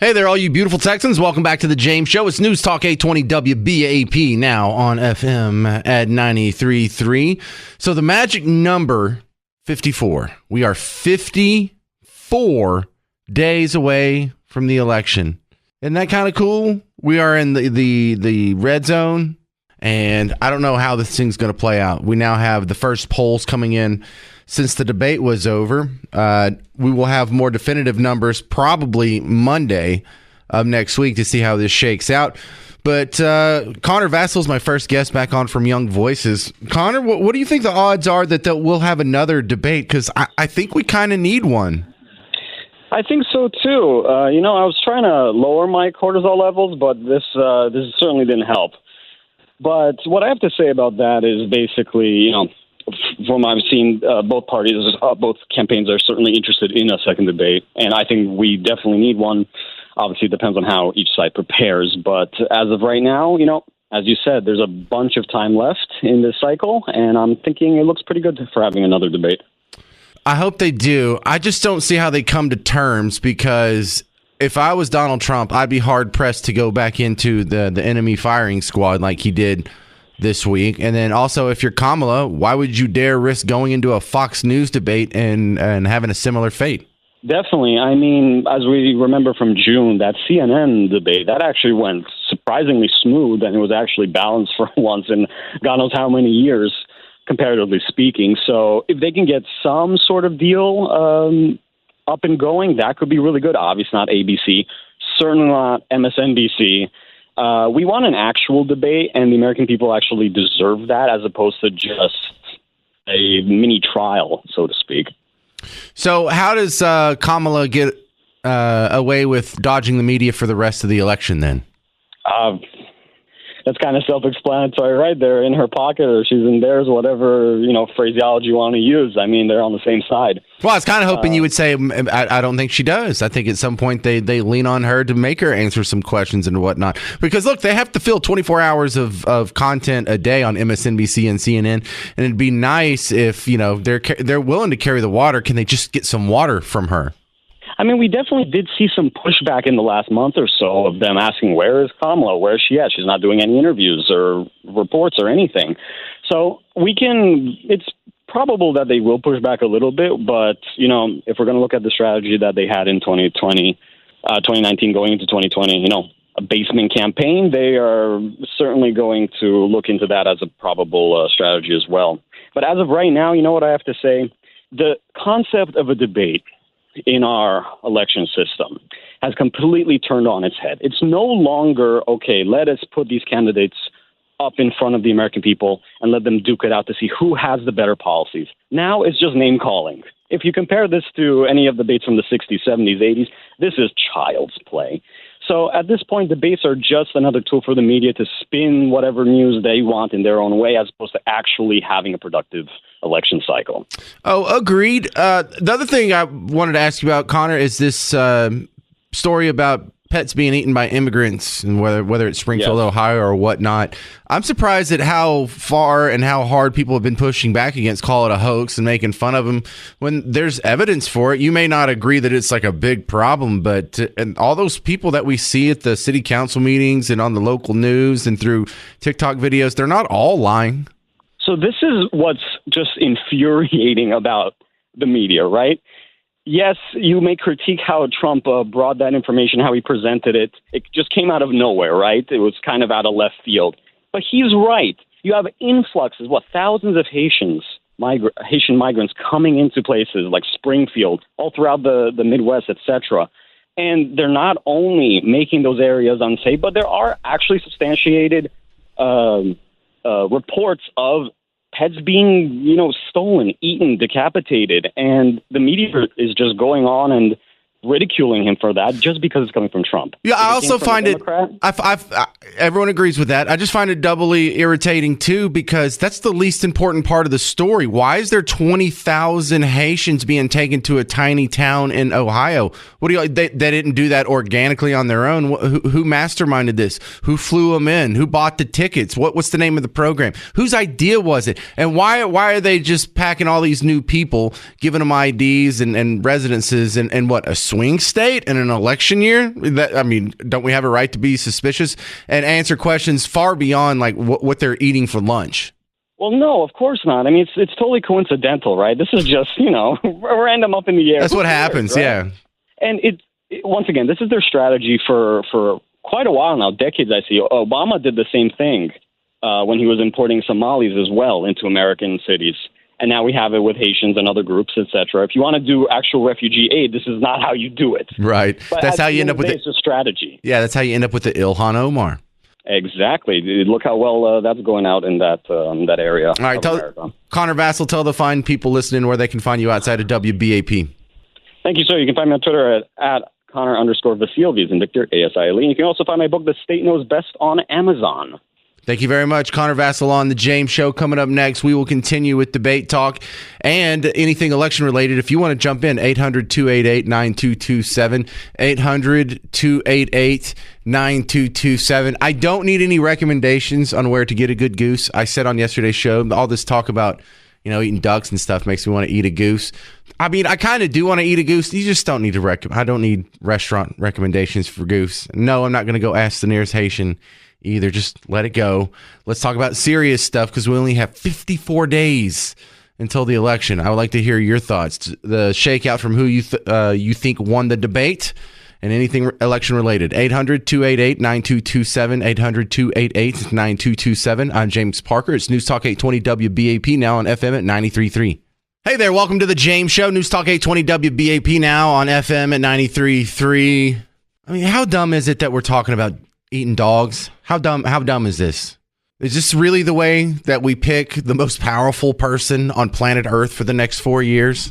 Hey there, all you beautiful Texans. Welcome back to the James Show. It's News Talk 820 WBAP, now on FM at 93.3. So the magic number, 54. We are 54 days away from the election. Isn't that kind of cool? We are in the red zone, and I don't know how this thing's going to play out. We now have the first polls coming in since the debate was over. We will have more definitive numbers probably Monday of next week to see how this shakes out. But Connor Vassell is my first guest back on from Young Voices. Connor, what do you think the odds are that we'll have another debate? Because I think we kind of need one. I think so too. I was trying to lower my cortisol levels, but this certainly didn't help. But what I have to say about that is basically, from what I've seen, both campaigns are certainly interested in a second debate, and I think we definitely need one. Obviously, it depends on how each side prepares, but as of right now, as you said, there's a bunch of time left in this cycle, and I'm thinking it looks pretty good for having another debate. I hope they do. I just don't see how they come to terms, because if I was Donald Trump, I'd be hard-pressed to go back into the enemy firing squad like he did this week. And then also, if you're Kamala, why would you dare risk going into a Fox News debate and having a similar fate? Definitely. I mean, as we remember from June, that CNN debate, that actually went surprisingly smooth, and it was actually balanced for once in God knows how many years, comparatively speaking. So if they can get some sort of deal up and going, that could be really good. Obviously not ABC, certainly not MSNBC. We want an actual debate, and the American people actually deserve that, as opposed to just a mini trial, so to speak. So how does Kamala get away with dodging the media for the rest of the election then? That's kind of self-explanatory, right? They're in her pocket, or she's in theirs, whatever, phraseology you want to use. I mean, they're on the same side. Well, I was kind of hoping you would say, I don't think she does. I think at some point they lean on her to make her answer some questions and whatnot. Because, look, they have to fill 24 hours of content a day on MSNBC and CNN, and it'd be nice if, they're willing to carry the water. Can they just get some water from her? I mean, we definitely did see some pushback in the last month or so of them asking, where is Kamala? Where is she at? She's not doing any interviews or reports or anything. So it's probable that they will push back a little bit. But, if we're going to look at the strategy that they had in 2019 going into 2020, a basement campaign, they are certainly going to look into that as a probable strategy as well. But as of right now, you know what I have to say? The concept of a debate in our election system has completely turned on its head. It's no longer, okay, let us put these candidates up in front of the American people and let them duke it out to see who has the better policies. Now it's just name calling. If you compare this to any of the debates from the 60s, 70s, 80s, this is child's play. So at this point, debates are just another tool for the media to spin whatever news they want in their own way, as opposed to actually having a productive election cycle. Oh, agreed. The other thing I wanted to ask you about, Connor, is this story about pets being eaten by immigrants, and whether it's Springfield, Ohio, or whatnot. I'm surprised at how far and how hard people have been pushing back against call it a hoax and making fun of them when there's evidence for it. You may not agree that it's like a big problem, but and all those people that we see at the city council meetings and on the local news and through TikTok videos, they're not all lying. So this is what's just infuriating about the media, right? Yes, you may critique how Trump brought that information, how he presented it. It just came out of nowhere, right? It was kind of out of left field. But he's right. You have influxes, thousands of Haitian migrants coming into places like Springfield, all throughout the Midwest, etc. And they're not only making those areas unsafe, but there are actually substantiated reports of pets being, stolen, eaten, decapitated, and the media is just going on and ridiculing him for that just because it's coming from Trump. Yeah, I also find it, everyone agrees with that. I just find it doubly irritating too, because that's the least important part of the story. Why is there 20,000 Haitians being taken to a tiny town in Ohio? They didn't do that organically on their own. Who masterminded this? Who flew them in? Who bought the tickets? What's the name of the program? Whose idea was it? And why are they just packing all these new people, giving them IDs and residences and what, swing state in an election year? Don't we have a right to be suspicious and answer questions far beyond like what they're eating for lunch? Well, no, of course not. I mean, it's totally coincidental, right? This is just, random up in the air. That's what happens, right? Yeah. And once again, this is their strategy for quite a while now, decades, I see. Obama did the same thing when he was importing Somalis as well into American cities. And now we have it with Haitians and other groups, etc. If you want to do actual refugee aid, this is not how you do it. Right. But that's how you end up with it. It's a strategy. Yeah, that's how you end up with the Ilhan Omar. Exactly. Look how well that's going out in that area. All right. Connor Vassell, tell the fine people listening where they can find you outside of WBAP. Thank you, sir. You can find me on Twitter at Connor_Vasile, V's and Victor, ASILE. You can also find my book, The State Knows Best, on Amazon. Thank you very much. Connor Vassell on The James Show. Coming up next, we will continue with debate talk and anything election related. If you want to jump in, 800-288-9227, 800-288-9227. I don't need any recommendations on where to get a good goose. I said on yesterday's show, all this talk about eating ducks and stuff makes me want to eat a goose. I mean, I kind of do want to eat a goose. You just don't need to I don't need restaurant recommendations for goose. No, I'm not going to go ask the nearest Haitian either. Just let it go. Let's talk about serious stuff because we only have 54 days until the election. I would like to hear your thoughts. The shakeout from who you think won the debate and anything election related. 800-288-9227, 800-288-9227. I'm James Parker. It's News Talk 820 WBAP, now on FM at 93.3. Hey there, welcome to the James Show. News Talk 820 WBAP, now on FM at 93.3. I mean, how dumb is it that we're talking about eating dogs? How dumb is this? Is this really the way that we pick the most powerful person on planet Earth for the next 4 years?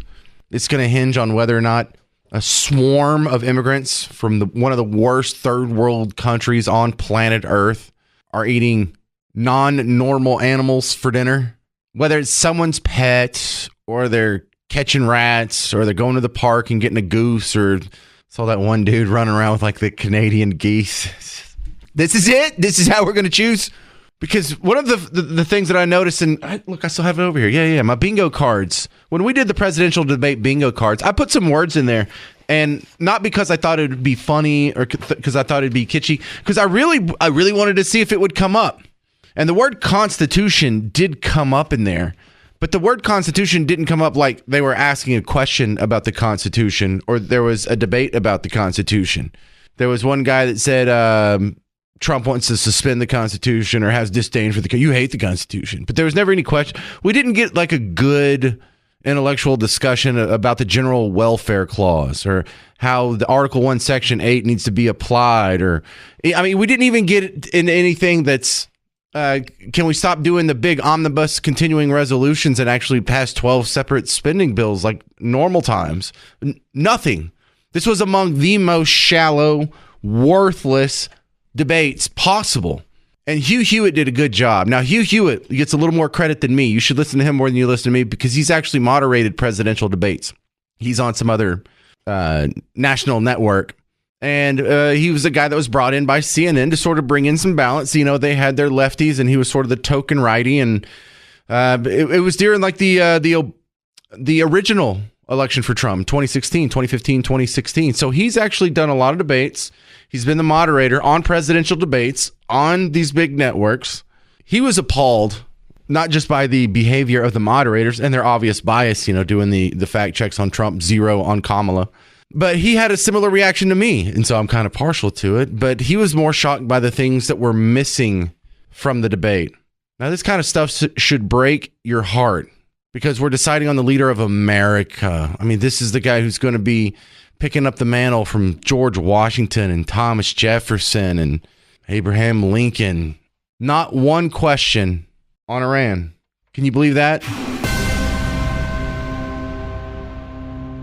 It's going to hinge on whether or not a swarm of immigrants from one of the worst third world countries on planet Earth are eating non-normal animals for dinner. Whether it's someone's pet or they're catching rats or they're going to the park and getting a goose, or saw that one dude running around with like the Canadian geese. This is it. This is how we're going to choose. Because one of the things that I noticed, and I still have it over here. Yeah, my bingo cards. When we did the presidential debate bingo cards, I put some words in there. And not because I thought it would be funny or because I thought it'd be kitschy, because I really wanted to see if it would come up. And the word Constitution did come up in there. But the word Constitution didn't come up like they were asking a question about the Constitution or there was a debate about the Constitution. There was one guy that said Trump wants to suspend the Constitution or has disdain for you hate the Constitution. But there was never any question. We didn't get like a good intellectual discussion about the general welfare clause or how the Article 1, Section 8 needs to be applied. We didn't even get into anything that's can we stop doing the big omnibus continuing resolutions and actually pass 12 separate spending bills like normal times? Nothing. This was among the most shallow, worthless debates possible. And Hugh Hewitt did a good job. Now, Hugh Hewitt gets a little more credit than me. You should listen to him more than you listen to me because he's actually moderated presidential debates. He's on some other national network. And he was a guy that was brought in by CNN to sort of bring in some balance. They had their lefties and he was sort of the token righty. And it was during like the original election for Trump, 2016, 2015, 2016. So he's actually done a lot of debates. He's been the moderator on presidential debates on these big networks. He was appalled, not just by the behavior of the moderators and their obvious bias, doing the fact checks on Trump, 0 on Kamala. But he had a similar reaction to me, and so I'm kind of partial to it. But he was more shocked by the things that were missing from the debate. Now, this kind of stuff should break your heart because we're deciding on the leader of America. I mean, this is the guy who's going to be picking up the mantle from George Washington and Thomas Jefferson and Abraham Lincoln. Not one question on Iran. Can you believe that?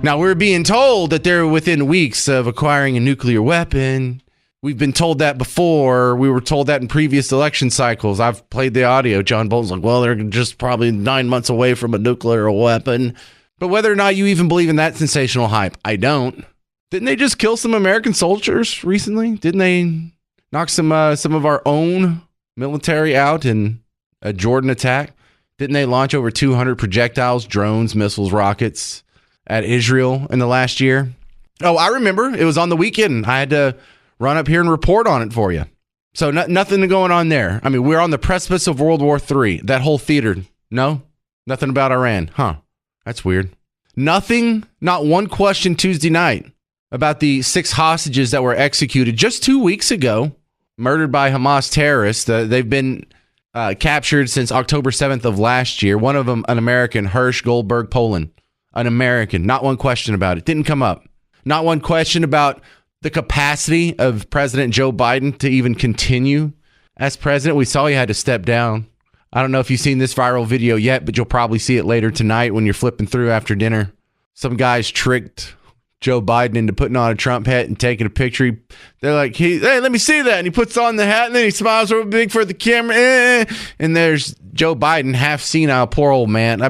Now, we're being told that they're within weeks of acquiring a nuclear weapon. We've been told that before. We were told that in previous election cycles. I've played the audio. John Bolton's like, well, they're just probably 9 months away from a nuclear weapon. But whether or not you even believe in that sensational hype, I don't. Didn't they just kill some American soldiers recently? Didn't they knock some of our own military out in a Jordan attack? Didn't they launch over 200 projectiles, drones, missiles, rockets at Israel in the last year? Oh, I remember. It was on the weekend. I had to run up here and report on it for you. So nothing going on there. I mean, we're on the precipice of World War III. That whole theater. No? Nothing about Iran. Huh. That's weird. Nothing, not one question Tuesday night about the 6 hostages that were executed just 2 weeks ago, murdered by Hamas terrorists. They've been captured since October 7th of last year. One of them, an American, Hirsch Goldberg Poland. An American. Not one question about it. Didn't come up. Not one question about the capacity of President Joe Biden to even continue as president. We saw he had to step down. I don't know if you've seen this viral video yet, but you'll probably see it later tonight when you're flipping through after dinner. Some guys tricked Joe Biden into putting on a Trump hat and taking a picture. They're like, hey, let me see that. And he puts on the hat and then he smiles real big for the camera. And there's Joe Biden, half senile, poor old man.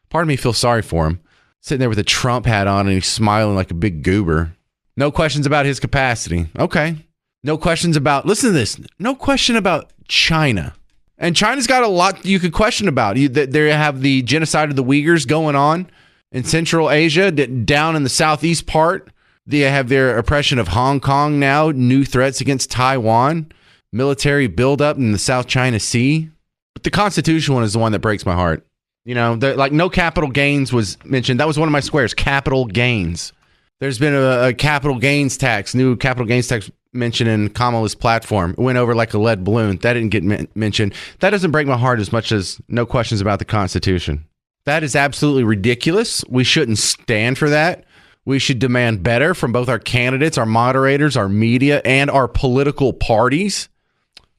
Part of me feels sorry for him. Sitting there with a Trump hat on and he's smiling like a big goober. No questions about his capacity. Okay. No questions about, listen to this, no question about China. And China's got a lot you could question about. They have the genocide of the Uyghurs going on in Central Asia, down in the southeast part. They have their oppression of Hong Kong now, new threats against Taiwan, military buildup in the South China Sea. But the Constitution one is the one that breaks my heart. You know, like no capital gains was mentioned. That was one of my squares, capital gains. There's been a capital gains tax, new capital gains tax mentioned in Kamala's platform. It went over like a lead balloon. That didn't get mentioned. That doesn't break my heart as much as no questions about the Constitution. That is absolutely ridiculous. We shouldn't stand for that. We should demand better from both our candidates, our moderators, our media, and our political parties.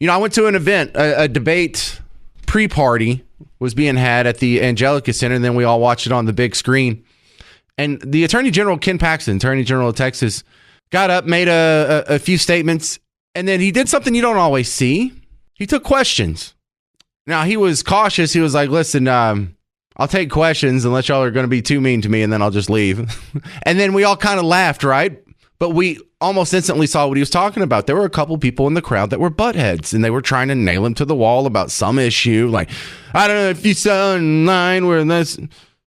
You know, I went to an event, a debate pre-party was being had at the Angelica Center, and then we all watched it on the big screen. And the Attorney General, Ken Paxton, Attorney General of Texas, got up, made a few statements, and then he did something you don't always see. He took questions. Now, he was cautious. He was like, listen, I'll take questions unless y'all are going to be too mean to me, and then I'll just leave. And then we all kind of laughed, right? But we almost instantly saw what he was talking about. There were a couple people in the crowd that were buttheads, and they were trying to nail him to the wall about some issue. Like, I don't know if you saw online where this...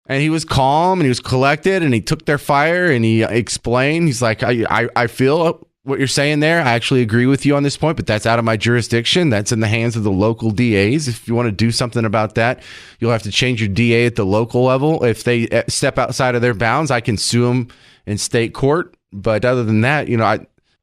And he was calm and he was collected and he took their fire and he explained. He's like, I feel what you're saying there. I actually agree with you on this point, but that's out of my jurisdiction. That's in the hands of the local DAs. If you want to do something about that, you'll have to change your DA at the local level. If they step outside of their bounds, I can sue them in state court. But other than that, you know,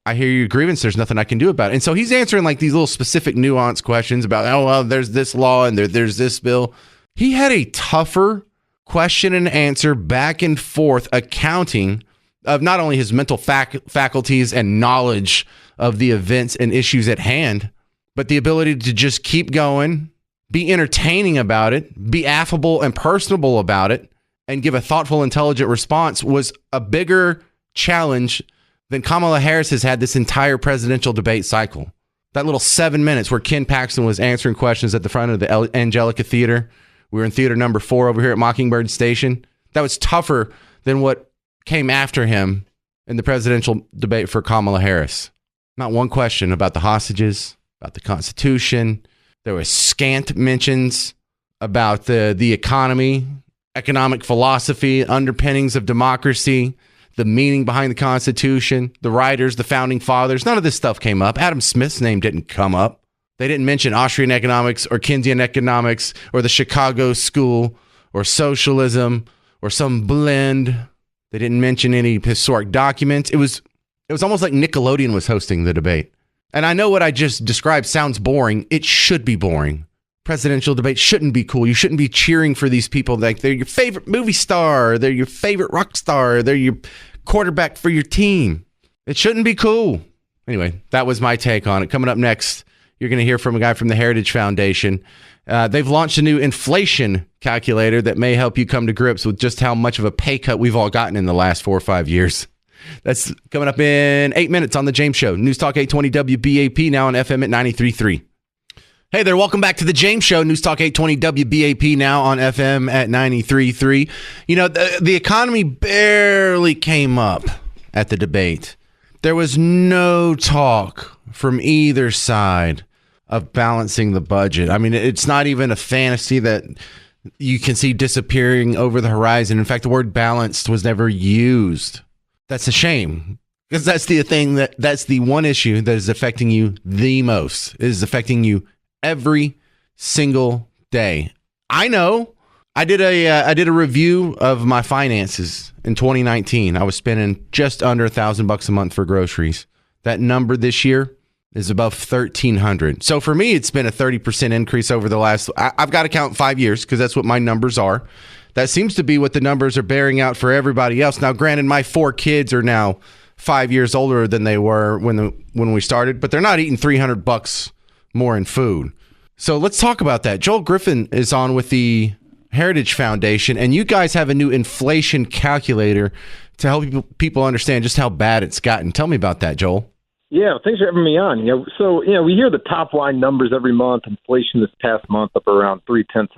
I hear your grievance. There's nothing I can do about it. And so he's answering like these little specific nuanced questions about, oh, well, there's this law and there's this bill. He had a tougher question and answer back and forth accounting of not only his mental faculties and knowledge of the events and issues at hand, but the ability to just keep going, be entertaining about it, be affable and personable about it, and give a thoughtful, intelligent response was a bigger challenge than Kamala Harris has had this entire presidential debate cycle. That little 7 minutes where Ken Paxton was answering questions at the front of the Angelica Theater. We were in theater number 4 over here at Mockingbird Station. That was tougher than what came after him in the presidential debate for Kamala Harris. Not one question about the hostages, about the Constitution. There was scant mentions about the economy, economic philosophy, underpinnings of democracy, the meaning behind the Constitution, the writers, the founding fathers. None of this stuff came up. Adam Smith's name didn't come up. They didn't mention Austrian economics or Keynesian economics or the Chicago School or socialism or some blend. They didn't mention any historic documents. It was almost like Nickelodeon was hosting the debate. And I know what I just described sounds boring. It should be boring. Presidential debate shouldn't be cool. You shouldn't be cheering for these people like they're your favorite movie star. They're your favorite rock star. They're your quarterback for your team. It shouldn't be cool. Anyway, that was my take on it. Coming up next, you're going to hear from a guy from the Heritage Foundation. They've launched a new inflation calculator that may help you come to grips with just how much of a pay cut we've all gotten in the last 4 or 5 years. That's coming up in 8 minutes on The James Show. News Talk 820 WBAP, now on FM at 93.3. Hey there, welcome back to The James Show. News Talk 820 WBAP, now on FM at 93.3. You know, the economy barely came up at the debate. There was no talk from either side of balancing the budget. I mean, it's not even a fantasy that you can see disappearing over the horizon. In fact, the word balanced was never used. That's a shame because that's the thing that's the one issue that is affecting you the most. It is affecting you every single day. I know. I did a review of my finances in 2019. I was spending just under $1,000 a month for groceries. That number this year is above 1,300. So for me, it's been a 30% increase over the last. I've got to count 5 years because that's what my numbers are. That seems to be what the numbers are bearing out for everybody else. Now, granted, my 4 kids are now 5 years older than they were when we started, but they're not eating $300 more in food. So let's talk about that. Joel Griffin is on with the Heritage Foundation, and you guys have a new inflation calculator to help people understand just how bad it's gotten. Tell me about that, Joel. Yeah, thanks for having me on. We hear the top line numbers every month. Inflation this past month up around 0.3%,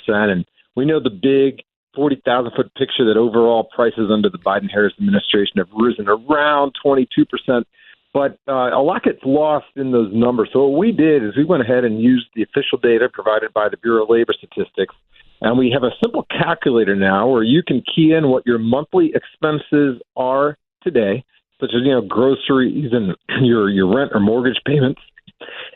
and we know the big 40,000-foot picture that overall prices under the Biden-Harris administration have risen around 22%. But a lot gets lost in those numbers. So what we did is we went ahead and used the official data provided by the Bureau of Labor Statistics, and we have a simple calculator now where you can key in what your monthly expenses are today, such as groceries and your rent or mortgage payments,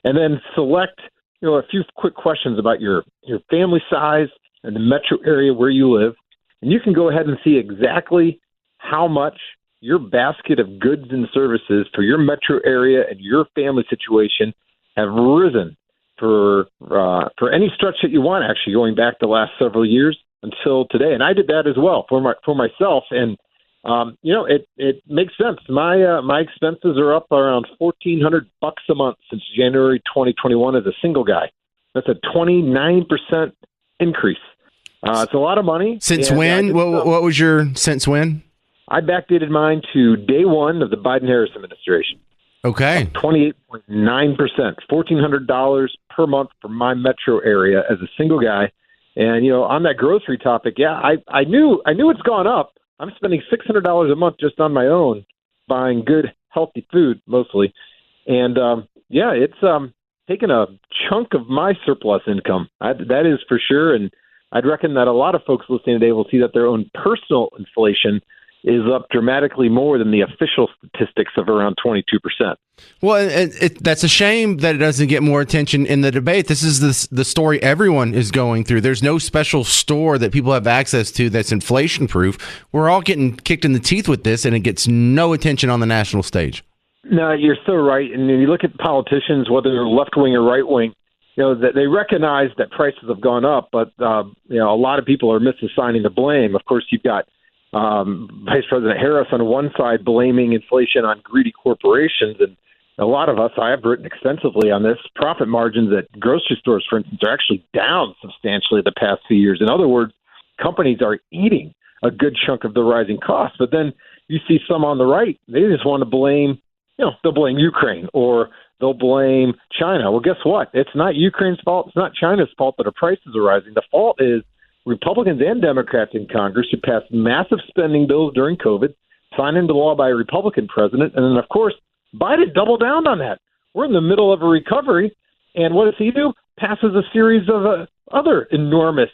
and then select a few quick questions about your family size and the metro area where you live, and you can go ahead and see exactly how much your basket of goods and services for your metro area and your family situation have risen for any stretch that you want, actually, going back the last several years until today. And I did that as well for myself, and it makes sense. My expenses are up around $1,400 a month since January 2021 as a single guy. That's a 29% increase. It's a lot of money. Since when? What was your since when? I backdated mine to day one of the Biden-Harris administration. Okay. 28.9%, $1,400 per month for my metro area as a single guy. And, on that grocery topic, I knew it's gone up. I'm spending $600 a month just on my own buying good, healthy food mostly. And, it's taken a chunk of my surplus income. That is for sure. And I'd reckon that a lot of folks listening today will see that their own personal inflation is up dramatically more than the official statistics of around 22%. Well, that's a shame that it doesn't get more attention in the debate. This is the story everyone is going through. There's no special store that people have access to that's inflation proof. We're all getting kicked in the teeth with this, and it gets no attention on the national stage. No, you're so right. And when you look at politicians, whether they're left wing or right wing, that they recognize that prices have gone up, but a lot of people are misassigning the blame. Of course, you've got Vice President Harris on one side blaming inflation on greedy corporations, and a lot of us, I have written extensively on this, profit margins at grocery stores, for instance, are actually down substantially the past few years. In other words, companies are eating a good chunk of the rising costs. But then you see some on the right, they just want to blame, they'll blame Ukraine or they'll blame China. Well, guess what? It's not Ukraine's fault. It's not China's fault that our prices are rising. The fault is Republicans and Democrats in Congress who passed massive spending bills during COVID, signed into law by a Republican president, and then, of course, Biden doubled down on that. We're in the middle of a recovery, and what does he do? Passes a series of other enormous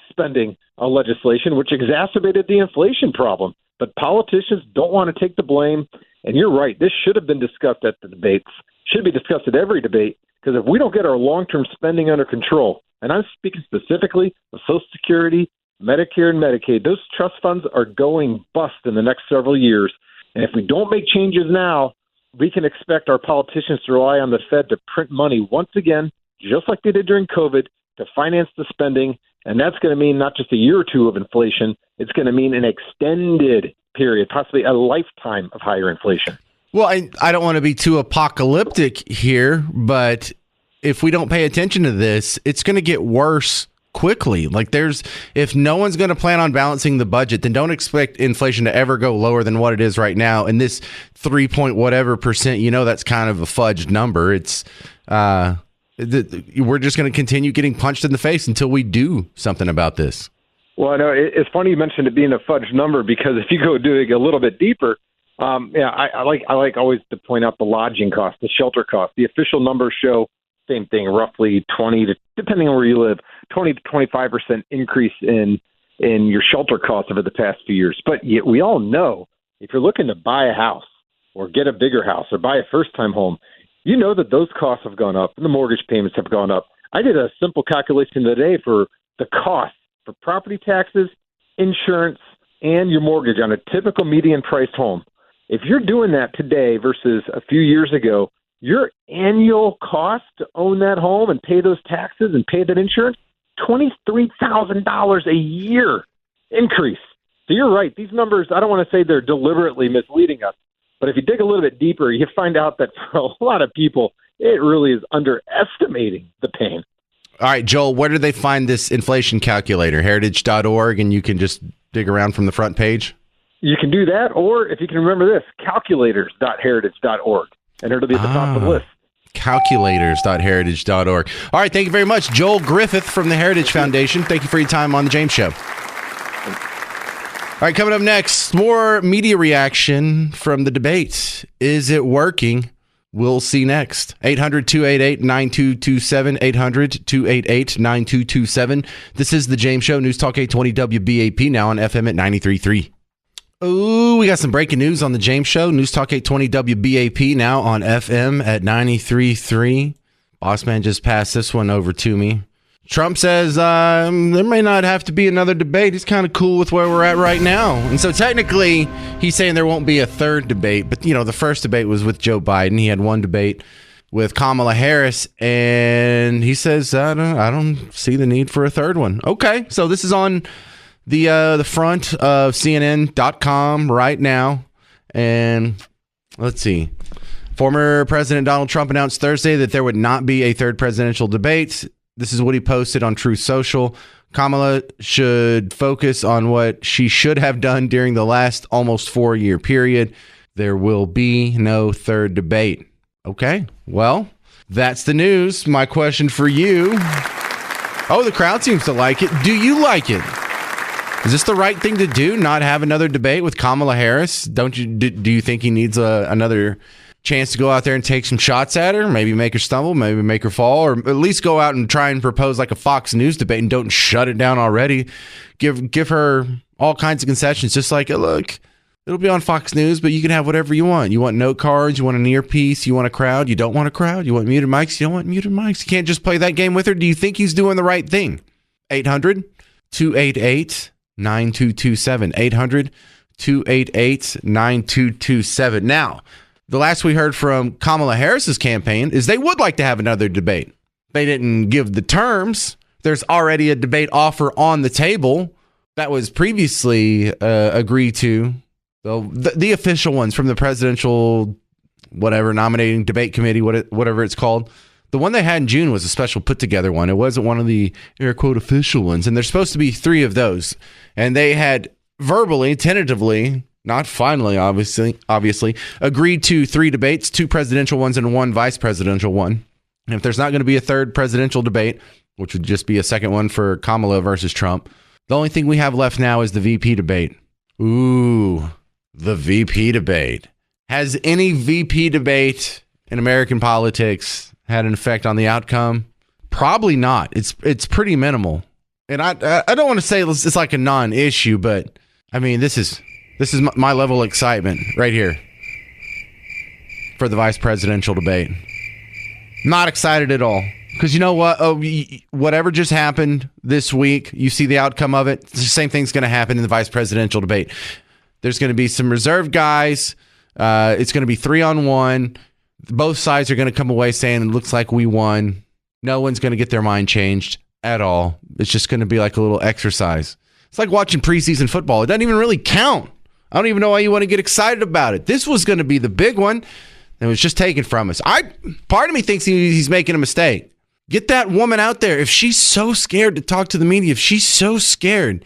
spending legislation, which exacerbated the inflation problem. But politicians don't want to take the blame, and you're right. This should have been discussed at the debates, should be discussed at every debate, because if we don't get our long-term spending under control, and I'm speaking specifically of Social Security, Medicare, and Medicaid, those trust funds are going bust in the next several years. And if we don't make changes now, we can expect our politicians to rely on the Fed to print money once again, just like they did during COVID, to finance the spending. And that's going to mean not just a year or two of inflation. It's going to mean an extended period, possibly a lifetime of higher inflation. Well, I don't want to be too apocalyptic here, but if we don't pay attention to this, it's going to get worse quickly. If no one's going to plan on balancing the budget, then don't expect inflation to ever go lower than what it is right now. And this 3% that's kind of a fudged number. It's we're just going to continue getting punched in the face until we do something about this. Well, I know it's funny you mentioned it being a fudged number, because if you go dig a little bit deeper, I like always to point out the lodging cost, the shelter cost. The official numbers show same thing, roughly 20 to, depending on where you live, 20 to 25% increase in your shelter costs over the past few years. But yet we all know, if you're looking to buy a house or get a bigger house or buy a first-time home, you know that those costs have gone up and the mortgage payments have gone up. I did a simple calculation today for the cost for property taxes, insurance, and your mortgage on a typical median-priced home. If you're doing that today versus a few years ago, your annual cost to own that home and pay those taxes and pay that insurance, $23,000 a year increase. So you're right. These numbers, I don't want to say they're deliberately misleading us, but if you dig a little bit deeper, you find out that for a lot of people, it really is underestimating the pain. All right, Joel, where do they find this inflation calculator? Heritage.org, and you can just dig around from the front page? You can do that, or if you can remember this, calculators.heritage.org, and it'll be at the top of the list. Calculators.heritage.org. All right, thank you very much. Joel Griffith from the Heritage Foundation. Thank you for your time on The James Show. All right, coming up next, more media reaction from the debate. Is it working? We'll see next. 800-288-9227, 800-288-9227. This is The James Show, News Talk 820 WBAP, now on FM at 93.3. Oh, we got some breaking news on The James Show, News Talk 820 WBAP, now on FM at 93.3. Boss man just passed this one over to me. Trump says there may not have to be another debate. He's kind of cool with where we're at right now. And so technically, he's saying there won't be a third debate. But, you know, the first debate was with Joe Biden. He had one debate with Kamala Harris. And he says, I don't see the need for a third one. Okay, so this is on the front of CNN.com right now. And let's see. Former President Donald Trump announced Thursday that there would not be a third presidential debate. This is what he posted on Truth Social. Kamala should focus on what she should have done during the last almost 4-year period. There will be no third debate. Okay, well, that's the news. My question for you. Oh, the crowd seems to like it. Do you like it? Is this the right thing to do, not have another debate with Kamala Harris? Do you think he needs another chance to go out there and take some shots at her, maybe make her stumble, maybe make her fall, or at least go out and try and propose like a Fox News debate and don't shut it down already? Give her all kinds of concessions, just like, look, it'll be on Fox News, but you can have whatever you want. You want note cards, you want an earpiece, you want a crowd, you don't want a crowd, you want muted mics, you don't want muted mics. You can't just play that game with her. Do you think he's doing the right thing? 800-288-9227. 800-288-9227. Now, the last we heard from Kamala Harris's campaign is they would like to have another debate. They didn't give the terms. There's already a debate offer on the table that was previously agreed to. So the official ones from the presidential, nominating debate committee, whatever it's called. The one they had in June was a special put together one. It wasn't one of the air quote official ones. And there's supposed to be 3 of those. And they had verbally, tentatively, not finally, obviously, agreed to 3 debates, 2 presidential ones and 1 vice presidential one. And if there's not going to be a third presidential debate, which would just be a second one for Kamala versus Trump, the only thing we have left now is the VP debate. Ooh, the VP debate. Has any VP debate in American politics had an effect on the outcome? Probably not. It's pretty minimal. And I don't want to say it's like a non-issue, but I mean, this is my level of excitement right here for the vice presidential debate. Not excited at all. Because you know what? Whatever just happened this week, you see the outcome of it. The same thing's going to happen in the vice presidential debate. There's going to be some reserve guys. It's going to be 3-on-1. Both sides are going to come away saying, it looks like we won. No one's going to get their mind changed at all. It's just going to be like a little exercise. It's like watching preseason football. It doesn't even really count. I don't even know why you want to get excited about it. This was going to be the big one. It was just taken from us. Part of me thinks he's making a mistake. Get that woman out there. If she's so scared to talk to the media, if she's so scared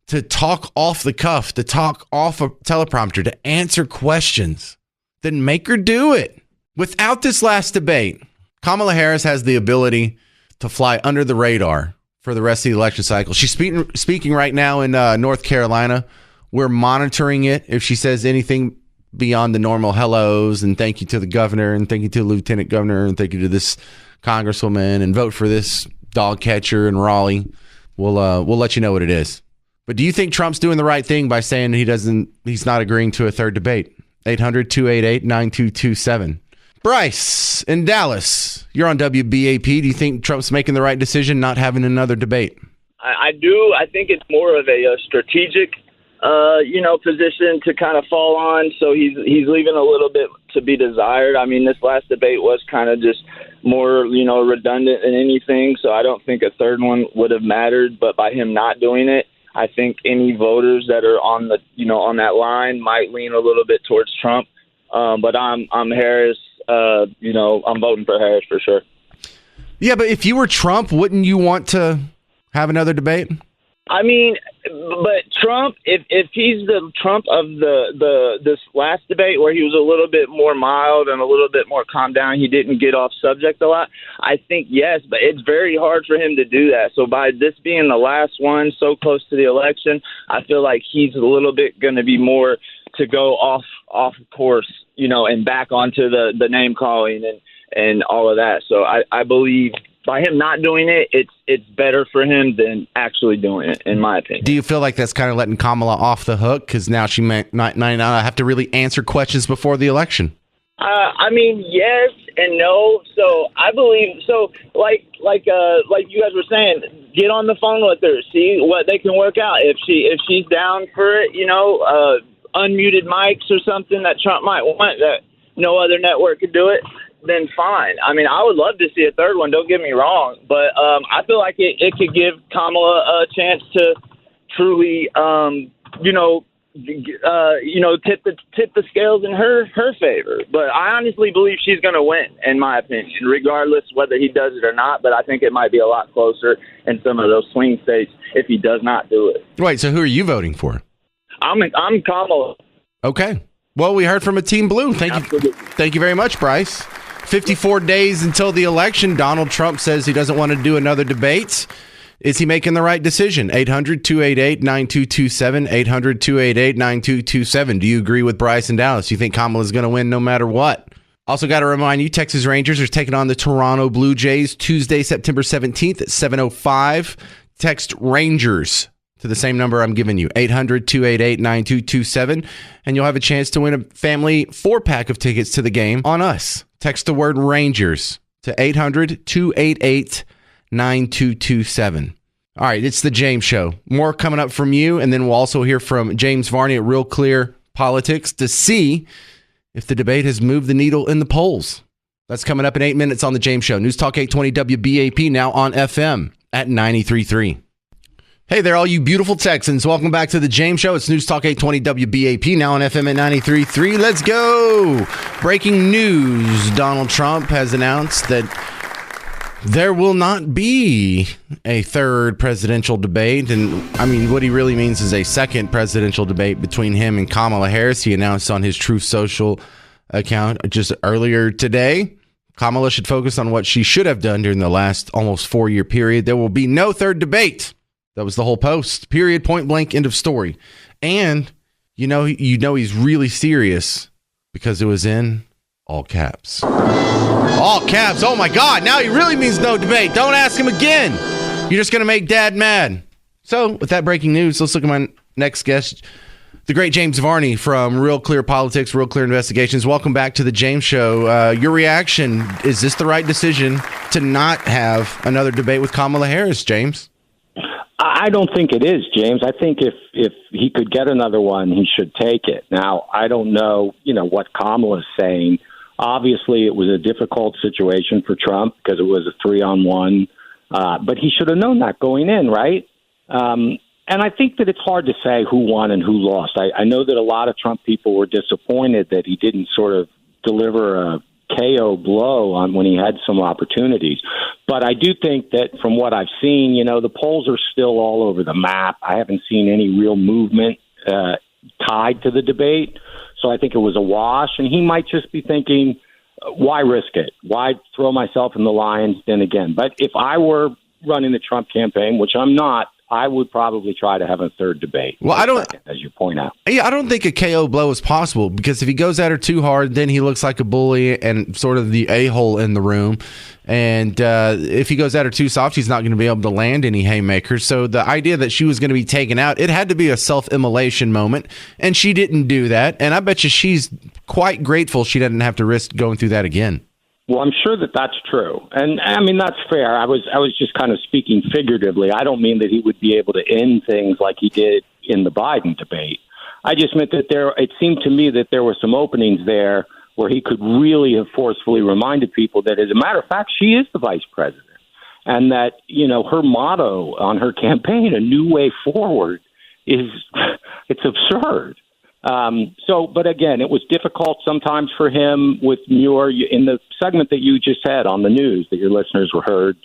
to talk off the cuff, to talk off a teleprompter, to answer questions, then make her do it. Without this last debate, Kamala Harris has the ability to fly under the radar for the rest of the election cycle. She's speaking right now in North Carolina. We're monitoring it. If she says anything beyond the normal hellos and thank you to the governor and thank you to the lieutenant governor and thank you to this congresswoman and vote for this dog catcher in Raleigh, we'll let you know what it is. But do you think Trump's doing the right thing by saying he's not agreeing to a third debate? 800-288-9227. Bryce in Dallas, you're on WBAP. Do you think Trump's making the right decision not having another debate? I do. I think it's more of a strategic, position to kind of fall on. So he's leaving a little bit to be desired. I mean, this last debate was kind of just more, redundant than anything. So I don't think a third one would have mattered. But by him not doing it, I think any voters that are on on that line might lean a little bit towards Trump. But I'm Harris. I'm voting for Harris for sure. Yeah, but if you were Trump, wouldn't you want to have another debate? I mean, but Trump, if he's the Trump of this last debate where he was a little bit more mild and a little bit more calmed down, he didn't get off subject a lot, I think yes, but it's very hard for him to do that. So by this being the last one, so close to the election, I feel like he's a little bit going to be more to go off course, and back onto the name calling and all of that. So I believe by him not doing it, it's better for him than actually doing it, in my opinion. Do you feel like that's kind of letting Kamala off the hook because now she might not have to really answer questions before the election? I mean, yes and no. So I believe like you guys were saying, get on the phone with her, see what they can work out. If she's down for it, unmuted mics or something that Trump might want that no other network could do it, then fine. I mean, I would love to see a third one, don't get me wrong, but I feel like it could give Kamala a chance to truly, tip the scales in her favor. But I honestly believe she's going to win, in my opinion, regardless whether he does it or not. But I think it might be a lot closer in some of those swing states if he does not do it. Wait, so who are you voting for? I'm Kamala. Okay. Well, we heard from a Team Blue. Thank you very much, Bryce. 54 days until the election. Donald Trump says he doesn't want to do another debate. Is he making the right decision? 800-288-9227. 800-288-9227. Do you agree with Bryce in Dallas? You think Kamala's going to win no matter what? Also got to remind you, Texas Rangers are taking on the Toronto Blue Jays Tuesday, September 17th at 7:05. Text Rangers to the same number I'm giving you, 800-288-9227, and you'll have a chance to win a family 4-pack of tickets to the game on us. Text the word Rangers to 800-288-9227. All right, it's the James Show. More coming up from you, and then we'll also hear from James Varney at Real Clear Politics to see if the debate has moved the needle in the polls. That's coming up in 8 minutes on the James Show. News Talk 820 WBAP, now on FM at 93.3. Hey there, all you beautiful Texans. Welcome back to the James Show. It's News Talk 820 WBAP, now on FM at 93.3. Let's go. Breaking news. Donald Trump has announced that there will not be a third presidential debate. And I mean, what he really means is a second presidential debate between him and Kamala Harris. He announced on his Truth Social account just earlier today. Kamala should focus on what she should have done during the last almost 4-year period. There will be no third debate. That was the whole post. Period. Point blank. End of story. And you know he's really serious because it was in all caps. All caps. Oh my God. Now he really means no debate. Don't ask him again. You're just going to make Dad mad. So with that breaking news, let's look at my next guest, the great James Varney from Real Clear Politics, Real Clear Investigations. Welcome back to the James Show. Your reaction, is this the right decision to not have another debate with Kamala Harris, James? I don't think it is, James. I think if he could get another one, he should take it. Now, I don't know, what Kamala's saying. Obviously, it was a difficult situation for Trump because it was a 3-on-1. But he should have known that going in, right? And I think that it's hard to say who won and who lost. I know that a lot of Trump people were disappointed that he didn't sort of deliver a KO blow on when he had some opportunities. But I do think that from what I've seen, the polls are still all over the map. I haven't seen any real movement tied to the debate. So I think it was a wash. And he might just be thinking, why risk it? Why throw myself in the lion's den again? But if I were running the Trump campaign, which I'm not, I would probably try to have a third debate. Well, I don't, as you point out. Yeah, I don't think a KO blow is possible because if he goes at her too hard, then he looks like a bully and sort of the a-hole in the room. And if he goes at her too soft, he's not going to be able to land any haymakers. So the idea that she was going to be taken out, it had to be a self-immolation moment, and she didn't do that. And I bet you she's quite grateful she didn't have to risk going through that again. Well, I'm sure that that's true. And, I mean, that's fair. I was just kind of speaking figuratively. I don't mean that he would be able to end things like he did in the Biden debate. I just meant that it seemed to me that there were some openings there where he could really have forcefully reminded people that, as a matter of fact, she is the vice president. And that, her motto on her campaign, a new way forward, it's absurd. But again, it was difficult sometimes for him with Muir in the segment that you just had on the news that your listeners were heard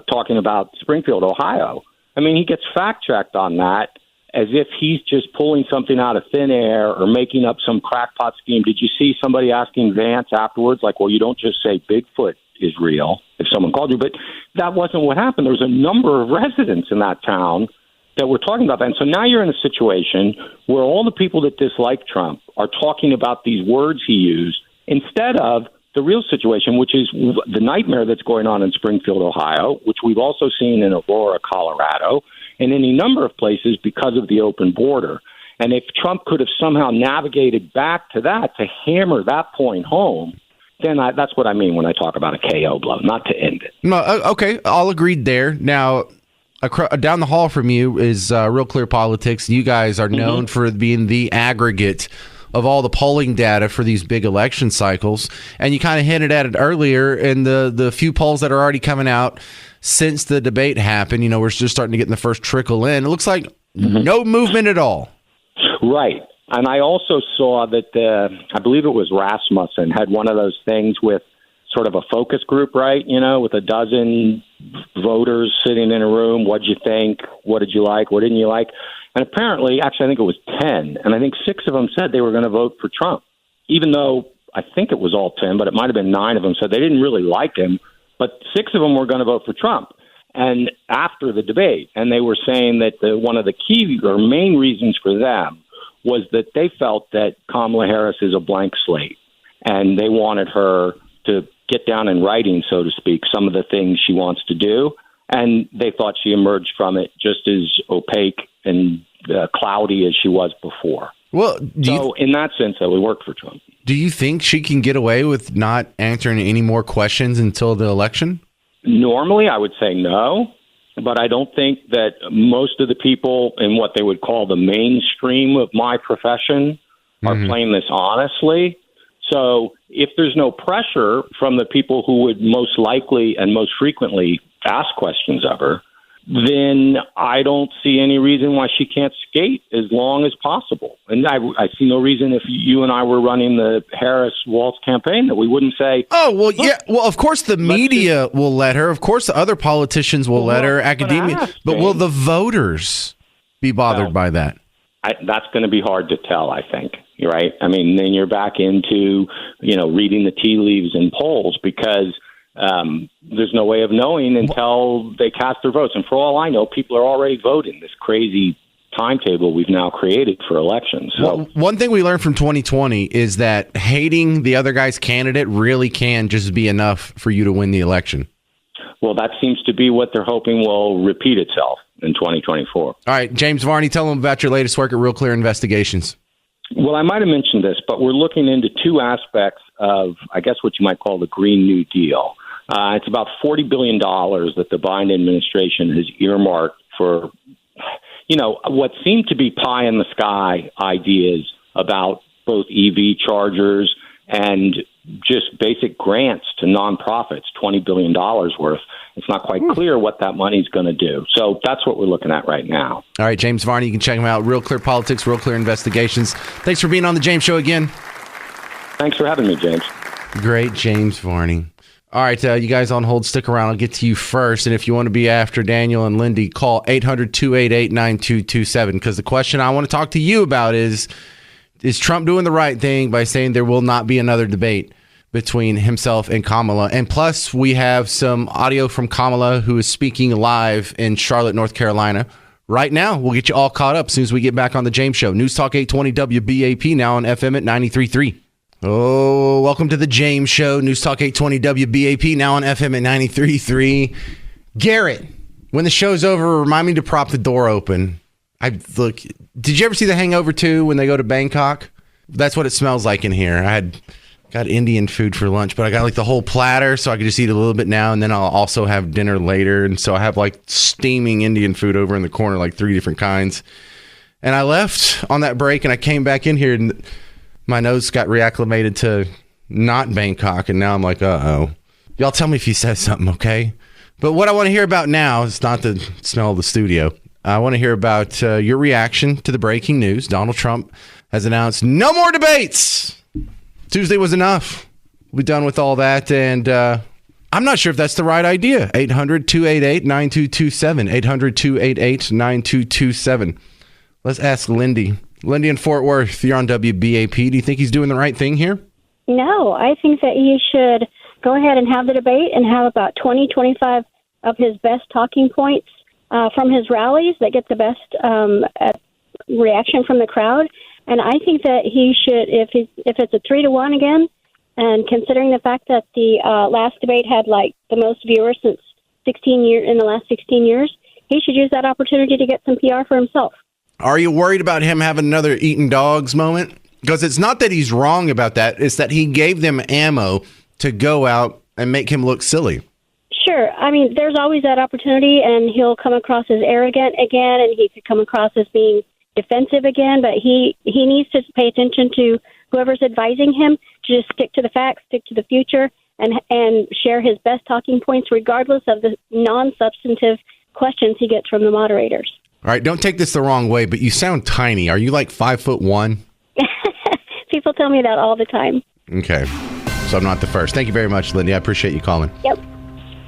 talking about Springfield, Ohio. I mean, he gets fact-checked on that as if he's just pulling something out of thin air or making up some crackpot scheme. Did you see somebody asking Vance afterwards, like, well, you don't just say Bigfoot is real if someone called you? But that wasn't what happened. There was a number of residents in that town that we're talking about that. And so now you're in a situation where all the people that dislike Trump are talking about these words he used instead of the real situation, which is the nightmare that's going on in Springfield, Ohio, which we've also seen in Aurora, Colorado, and any number of places because of the open border. And if Trump could have somehow navigated back to that to hammer that point home, then that's what I mean when I talk about a KO blow, not to end it. No, okay, all agreed there. Now, down the hall from you is Real Clear Politics. You guys are known for being the aggregate of all the polling data for these big election cycles. And you kind of hinted at it earlier in the few polls that are already coming out since the debate happened. We're just starting to get in the first trickle in. It looks like no movement at all. Right. And I also saw that I believe it was Rasmussen had one of those things with sort of a focus group, right? With a dozen voters sitting in a room. What'd you think? What did you like? What didn't you like? And apparently, actually, I think it was 10. And I think 6 of them said they were going to vote for Trump, even though I think it was all 10, but it might have been 9 of them said they didn't really like him. But 6 of them were going to vote for Trump. And after the debate, and they were saying that one of the key or main reasons for them was that they felt that Kamala Harris is a blank slate. And they wanted her to get down in writing, so to speak, some of the things she wants to do. And they thought she emerged from it just as opaque and cloudy as she was before. Well, in that sense, that would work for Trump. Do you think she can get away with not answering any more questions until the election? Normally, I would say no. But I don't think that most of the people in what they would call the mainstream of my profession are playing this honestly. So if there's no pressure from the people who would most likely and most frequently ask questions of her, then I don't see any reason why she can't skate as long as possible. And I see no reason if you and I were running the Harris-Walz campaign that we wouldn't say, oh, well, yeah. Well, of course the media will let her. Of course the other politicians will let her, academia. But will the voters be bothered by that? That's going to be hard to tell, I think. Right? I mean, then you're back into, reading the tea leaves in polls because there's no way of knowing until they cast their votes. And for all I know, people are already voting this crazy timetable we've now created for elections. So well, one thing we learned from 2020 is that hating the other guy's candidate really can just be enough for you to win the election. Well, that seems to be what they're hoping will repeat itself in 2024. All right, James Varney, tell them about your latest work at Real Clear Investigations. Well, I might have mentioned this, but we're looking into 2 aspects of, I guess, what you might call the Green New Deal. It's about $40 billion that the Biden administration has earmarked for, what seem to be pie-in-the-sky ideas about both EV chargers and just basic grants to nonprofits, $20 billion worth. It's not quite clear what that money's going to do. So that's what we're looking at right now. All right, James Varney, you can check him out. Real Clear Politics, Real Clear Investigations. Thanks for being on the James Show again. Thanks for having me, James. Great, James Varney. All right, you guys on hold, stick around. I'll get to you first. And if you want to be after Daniel and Lindy, call 800-288-9227 because the question I want to talk to you about is Trump doing the right thing by saying there will not be another debate between himself and Kamala? And plus, we have some audio from Kamala, who is speaking live in Charlotte, North Carolina, right now. We'll get you all caught up as soon as we get back on the James Show. News Talk 820 WBAP, now on FM at 93.3. Oh, welcome to the James Show. News Talk 820 WBAP, now on FM at 93.3. Garrett, when the show's over, remind me to prop the door open. Did you ever see The Hangover 2 when they go to Bangkok? That's what it smells like in here. I got Indian food for lunch, but I got like the whole platter, so I could just eat a little bit now, and then I'll also have dinner later. And so I have like steaming Indian food over in the corner, like 3 different kinds. And I left on that break, and I came back in here, and my nose got reacclimated to not Bangkok, and now I'm like, uh-oh. Y'all tell me if he says something, okay? But what I want to hear about now is not the smell of the studio. I want to hear about your reaction to the breaking news. Donald Trump has announced no more debates. Tuesday was enough. We'll be done with all that, and I'm not sure if that's the right idea. 800-288-9227. 800-288-9227. Let's ask Lindy. Lindy in Fort Worth, you're on WBAP. Do you think he's doing the right thing here? No, I think that he should go ahead and have the debate and have about 25 of his best talking points from his rallies that get the best reaction from the crowd. And I think that he should, if it's a 3-1 again, and considering the fact that the last debate had like the most viewers since 16 years in the last 16 years, he should use that opportunity to get some PR for himself. Are you worried about him having another eating dogs moment? Because it's not that he's wrong about that. It's that he gave them ammo to go out and make him look silly. Sure. I mean, there's always that opportunity, and he'll come across as arrogant again, and he could come across as being defensive again, but he needs to pay attention to whoever's advising him to just stick to the facts, stick to the future, and share his best talking points regardless of the non-substantive questions he gets from the moderators. All right, don't take this the wrong way, but you sound tiny. Are you like 5'1"? People tell me that all the time. Okay, so I'm not the first. Thank you very much, Lindy. I appreciate you calling. Yep.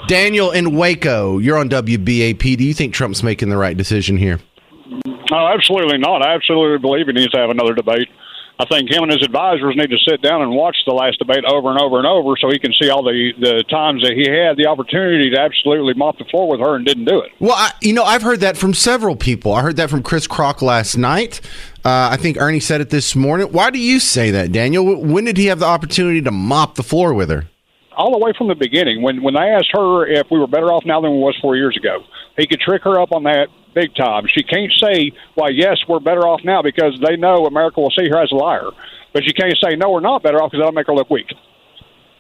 Daniel in Waco, you're on WBAP. Do you think Trump's making the right decision here? No, absolutely not. I absolutely believe he needs to have another debate. I think him and his advisors need to sit down and watch the last debate over and over and over so he can see all the times that he had the opportunity to absolutely mop the floor with her and didn't do it. Well, I've heard that from several people. I heard that from Chris Kroc last night. I think Ernie said it this morning. Why do you say that, Daniel? When did he have the opportunity to mop the floor with her? All the way from the beginning. When they asked her if we were better off now than we was 4 years ago, he could trick her up on that big time. She can't say, well, yes, we're better off now because they know America will see her as a liar. But she can't say, no, we're not better off because that'll make her look weak.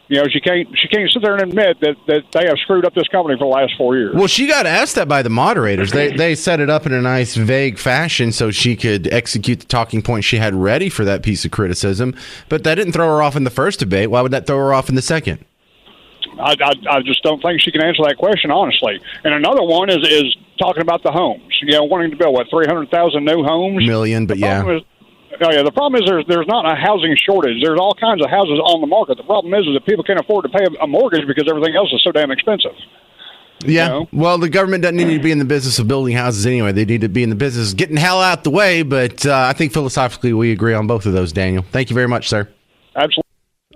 You know, she can't sit there and admit that they have screwed up this company for the last 4 years. Well, she got asked that by the moderators. They set it up in a nice, vague fashion so she could execute the talking points she had ready for that piece of criticism. But that didn't throw her off in the first debate. Why would that throw her off in the second? I just don't think she can answer that question, honestly. And another one is talking about the homes. You know, wanting to build, 300,000 new homes? Million, but yeah. The problem is there's not a housing shortage. There's all kinds of houses on the market. The problem is that people can't afford to pay a mortgage because everything else is so damn expensive. Yeah. You know? Well, the government doesn't need to be in the business of building houses anyway. They need to be in the business of getting hell out the way. But I think philosophically we agree on both of those, Daniel. Thank you very much, sir. Absolutely.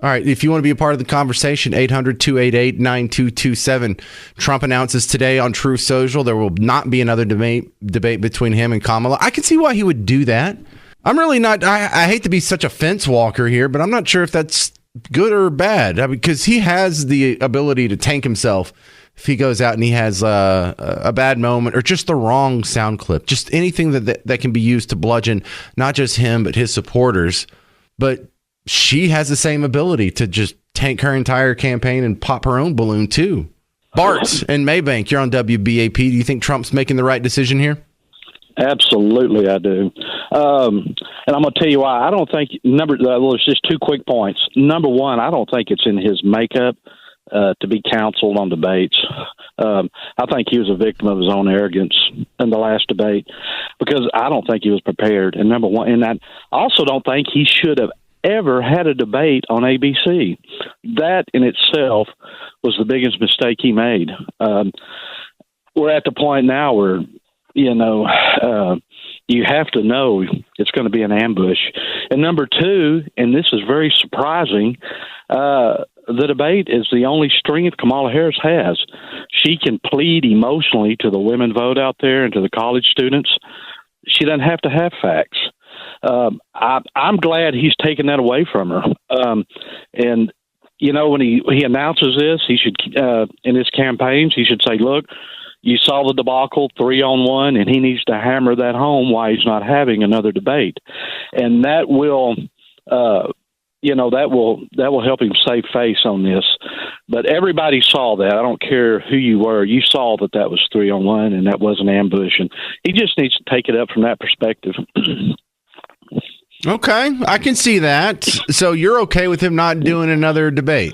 All right, if you want to be a part of the conversation, 800-288-9227. Trump announces today on Truth Social there will not be another debate between him and Kamala. I can see why he would do that. I'm really not, I hate to be such a fence walker here, but I'm not sure if that's good or bad. Because he has the ability to tank himself if he goes out and he has a bad moment or just the wrong sound clip. Just anything that can be used to bludgeon not just him, but his supporters. But she has the same ability to just tank her entire campaign and pop her own balloon, too. Bart and Maybank, you're on WBAP. Do you think Trump's making the right decision here? Absolutely, I do. And I'm going to tell you why. I don't think, there's just 2 quick points. Number one, I don't think it's in his makeup to be counseled on debates. I think he was a victim of his own arrogance in the last debate because I don't think he was prepared. And number one, and I also don't think he should have ever had a debate on ABC. That in itself was the biggest mistake he made. We're at the point now where, you have to know it's going to be an ambush. And number 2, and this is very surprising, the debate is the only strength Kamala Harris has. she can plead emotionally to the women vote out there and to the college students. She doesn't have to have facts. I'm glad he's taken that away from her. And you know, when he announces this, he should in his campaigns he should say, "Look, you saw the debacle 3-on-1, and he needs to hammer that home why he's not having another debate," and that will." That will help him save face on this. But everybody saw that. I don't care who you were. You saw that was 3-on-1 and that was an ambush. And he just needs to take it up from that perspective. Okay, I can see that. So you're okay with him not doing another debate?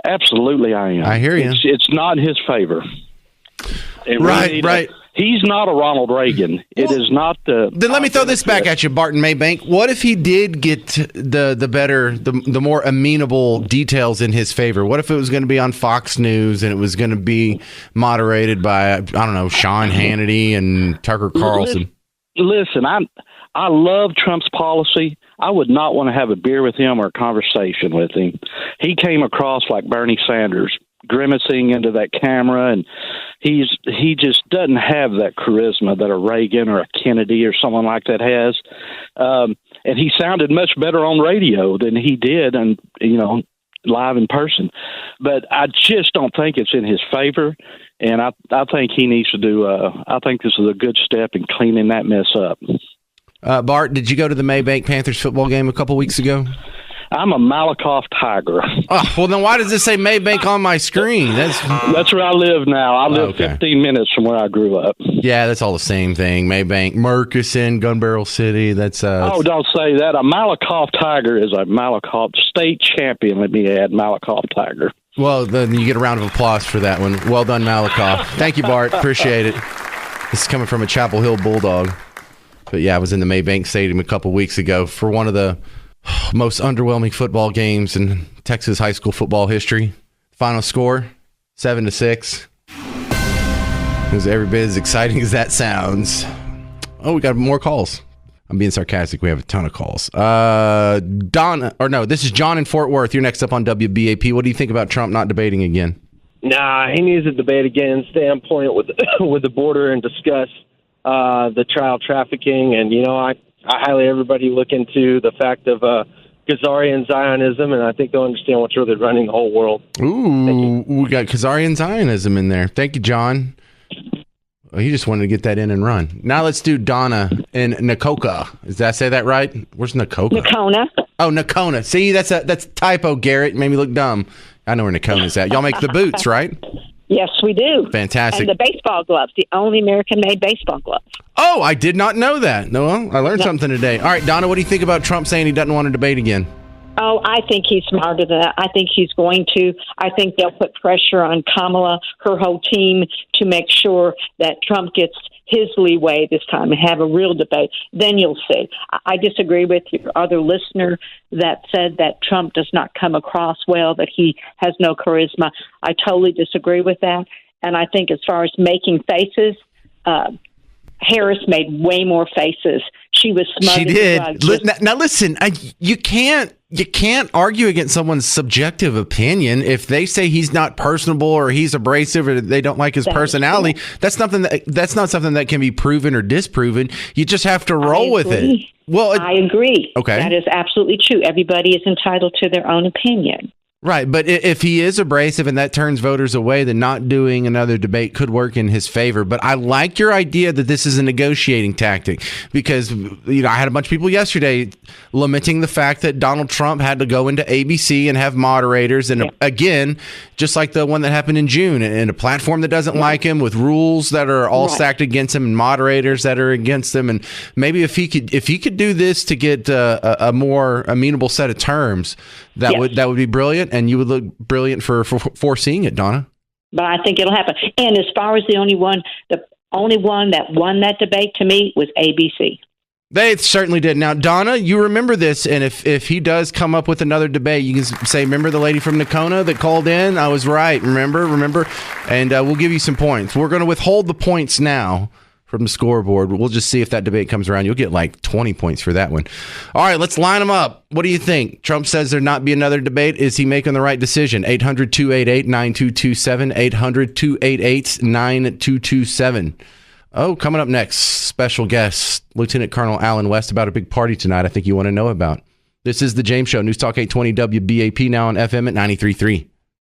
Absolutely, I am. I hear you. It's not in his favor. Right. He's not a Ronald Reagan. It is not the. Then let me throw this back at you, Barton Maybank. What if he did get the more amenable details in his favor? What if it was going to be on Fox News and it was going to be moderated by, I don't know, Sean Hannity and Tucker Carlson? Listen, I love Trump's policy. I would not want to have a beer with him or a conversation with him. He came across like Bernie Sanders, grimacing into that camera, and he just doesn't have that charisma that a Reagan or a Kennedy or someone like that has. And he sounded much better on radio than he did, and live in person. But I just don't think it's in his favor, and I think he needs to do. I think this is a good step in cleaning that mess up. Bart, did you go to the Maybank Panthers football game a couple weeks ago? I'm a Malakoff Tiger. Oh, well, then why does it say Maybank on my screen? That's where I live now. I live 15 minutes from where I grew up. Yeah, that's all the same thing. Maybank, Murchison, Gun Barrel City. Don't say that. A Malakoff Tiger is a Malakoff state champion. Let me add, Malakoff Tiger. Well, then you get a round of applause for that one. Well done, Malakoff. Thank you, Bart. Appreciate it. This is coming from a Chapel Hill Bulldog. But yeah, I was in the Maybank Stadium a couple weeks ago for one of the most underwhelming football games in Texas high school football history. Final score, 7-6. It was every bit as exciting as that sounds. Oh, we got more calls. I'm being sarcastic. We have a ton of calls. This is John in Fort Worth. You're next up on WBAP. What do you think about Trump not debating again? Nah, he needs to debate again, stay on point with the border and discuss the child trafficking. And, I highly everybody look into the fact of Khazarian Zionism, and I think they'll understand what's really running the whole world. Ooh, we got Khazarian Zionism in there. Thank you, John. Oh, he just wanted to get that in and run. Now let's do Donna in Nakoka. Did I say that right? Where's Nakoka? Nakona. Oh, Nakona. See, that's a typo, Garrett. Made me look dumb. I know where Nakona's at. Y'all make the boots, right? Yes, we do. Fantastic. And the baseball gloves, the only American-made baseball gloves. Oh, I did not know that. No, I learned something today. All right, Donna, what do you think about Trump saying he doesn't want to debate again? Oh, I think he's smarter than that. I think he's going to. I think they'll put pressure on Kamala, her whole team, to make sure that Trump gets his leeway this time and have a real debate. Then you'll see. I disagree with your other listener that said that Trump does not come across well, that he has no charisma. I totally disagree with that. And I think as far as making faces, Harris made way more faces. She was smug. She did. Now listen, you can't argue against someone's subjective opinion. If they say he's not personable or he's abrasive or they don't like his personality, that's not something that can be proven or disproven. You just have to roll with it. Well, I agree. Okay. That is absolutely true. Everybody is entitled to their own opinion. Right, but if he is abrasive and that turns voters away, then not doing another debate could work in his favor. But I like your idea that this is a negotiating tactic because, I had a bunch of people yesterday lamenting the fact that Donald Trump had to go into ABC and have moderators. And again, just like the one that happened in June, and a platform that doesn't like him with rules that are all stacked against him and moderators that are against him. And maybe if he could do this to get a more amenable set of terms, that would be brilliant. And you would look brilliant for foreseeing it, Donna. But I think it'll happen. And as far as the only one that won that debate to me was ABC. They certainly did. Now, Donna, you remember this, and if he does come up with another debate, you can say, remember the lady from Nakona that called in? I was right. Remember? And we'll give you some points. We're going to withhold the points now from the scoreboard. We'll just see if that debate comes around. You'll get like 20 points for that one. All right, let's line them up. What do you think? Trump says there not be another debate. Is he making the right decision? 800-288-9227, 800-288-9227. Oh, coming up next, special guest, Lieutenant Colonel Alan West, about a big party tonight I think you want to know about. This is The James Show, News Talk 820 WBAP, now on FM at 93.3.